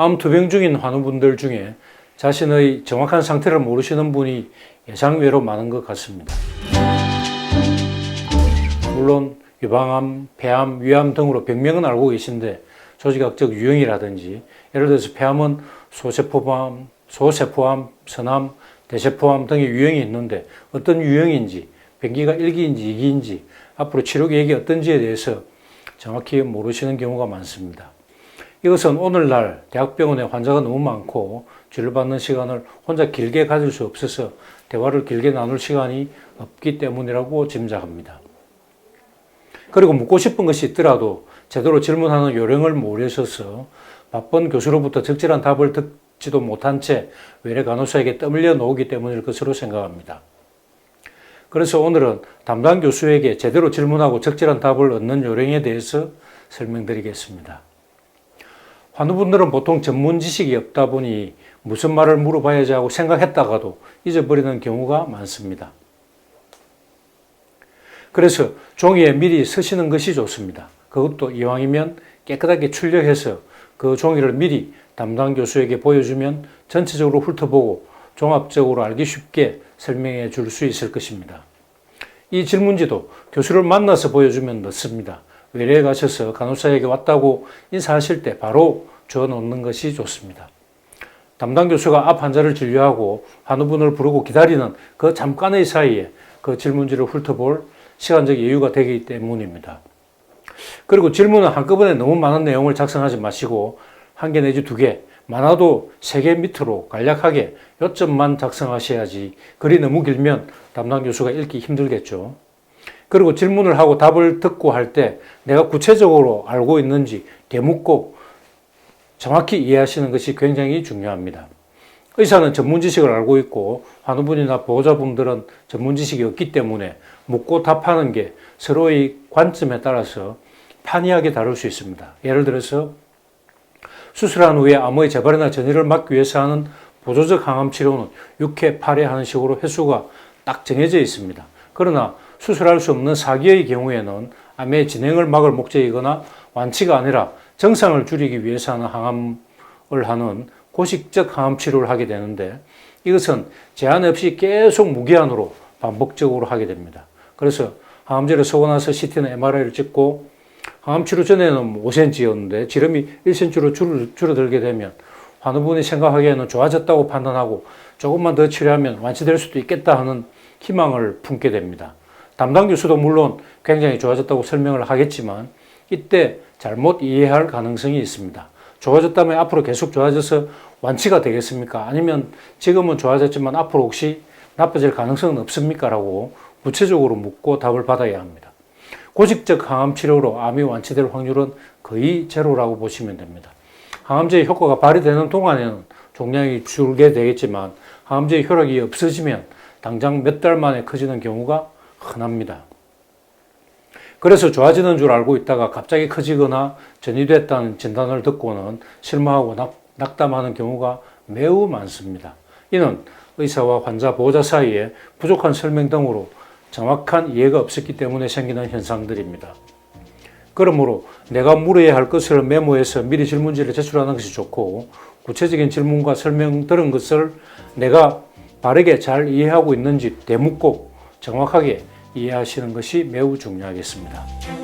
암 투병 중인 환우분들 중에 자신의 정확한 상태를 모르시는 분이 예상외로 많은 것 같습니다. 물론 유방암, 폐암, 위암 등으로 병명은 알고 계신데 조직학적 유형이라든지 예를 들어서 폐암은 소세포암, 선암, 대세포암 등의 유형이 있는데 어떤 유형인지, 병기가 1기인지 2기인지, 앞으로 치료 계획이 어떤지에 대해서 정확히 모르시는 경우가 많습니다. 이것은 오늘날 대학병원에 환자가 너무 많고 진료받는 시간을 혼자 길게 가질 수 없어서 대화를 길게 나눌 시간이 없기 때문이라고 짐작합니다. 그리고 묻고 싶은 것이 있더라도 제대로 질문하는 요령을 모르셔서 바쁜 교수로부터 적절한 답을 듣지도 못한 채 외래 간호사에게 떠밀려 놓기 때문일 것으로 생각합니다. 그래서 오늘은 담당 교수에게 제대로 질문하고 적절한 답을 얻는 요령에 대해서 설명드리겠습니다. 환우분들은 보통 전문 지식이 없다 보니 무슨 말을 물어봐야지 하고 생각했다가도 잊어버리는 경우가 많습니다. 그래서 종이에 미리 쓰시는 것이 좋습니다. 그것도 이왕이면 깨끗하게 출력해서 그 종이를 미리 담당 교수에게 보여주면 전체적으로 훑어보고 종합적으로 알기 쉽게 설명해 줄 수 있을 것입니다. 이 질문지도 교수를 만나서 보여주면 늦습니다. 외래에 가셔서 간호사에게 왔다고 인사하실 때 바로 줘 놓는 것이 좋습니다. 담당 교수가 앞 환자를 진료하고 환우분을 부르고 기다리는 그 잠깐의 사이에 그 질문지를 훑어볼 시간적 여유가 되기 때문입니다. 그리고 질문은 한꺼번에 너무 많은 내용을 작성하지 마시고 1개 내지 2개, 많아도 3개 밑으로 간략하게 요점만 작성하셔야지 글이 너무 길면 담당 교수가 읽기 힘들겠죠. 그리고 질문을 하고 답을 듣고 할 때 내가 구체적으로 알고 있는지 되묻고 정확히 이해하시는 것이 굉장히 중요합니다. 의사는 전문 지식을 알고 있고 환우분이나 보호자분들은 전문 지식이 없기 때문에 묻고 답하는 게 서로의 관점에 따라서 판이하게 다를 수 있습니다. 예를 들어서 수술한 후에 암의 재발이나 전이를 막기 위해서 하는 보조적 항암 치료는 6회, 8회 하는 식으로 횟수가 딱 정해져 있습니다. 그러나 수술할 수 없는 4기의 경우에는 암의 진행을 막을 목적이거나 완치가 아니라 정상을 줄이기 위해서 하는 항암을 하는 고식적 항암 치료를 하게 되는데 이것은 제한 없이 계속 무기한으로 반복적으로 하게 됩니다. 그래서 항암제를 쓰고 나서 CT나 MRI를 찍고 항암 치료 전에는 5cm였는데 지름이 1cm로 줄어들게 되면 환우분이 생각하기에는 좋아졌다고 판단하고 조금만 더 치료하면 완치될 수도 있겠다 하는 희망을 품게 됩니다. 담당 교수도 물론 굉장히 좋아졌다고 설명을 하겠지만 이때 잘못 이해할 가능성이 있습니다. 좋아졌다면 앞으로 계속 좋아져서 완치가 되겠습니까? 아니면 지금은 좋아졌지만 앞으로 혹시 나빠질 가능성은 없습니까? 라고 구체적으로 묻고 답을 받아야 합니다. 고직적 항암 치료로 암이 완치될 확률은 거의 제로라고 보시면 됩니다. 항암제의 효과가 발휘되는 동안에는 종량이 줄게 되겠지만 항암제의 효력이 없어지면 당장 몇 달 만에 커지는 경우가 흔합니다. 그래서 좋아지는 줄 알고 있다가 갑자기 커지거나 전이됐다는 진단을 듣고는 실망하고 낙담하는 경우가 매우 많습니다. 이는 의사와 환자, 보호자 사이에 부족한 설명 등으로 정확한 이해가 없었기 때문에 생기는 현상들입니다. 그러므로 내가 물어야 할 것을 메모해서 미리 질문지를 제출하는 것이 좋고 구체적인 질문과 설명 들은 것을 내가 바르게 잘 이해하고 있는지 되묻고 정확하게 이해하시는 것이 매우 중요하겠습니다.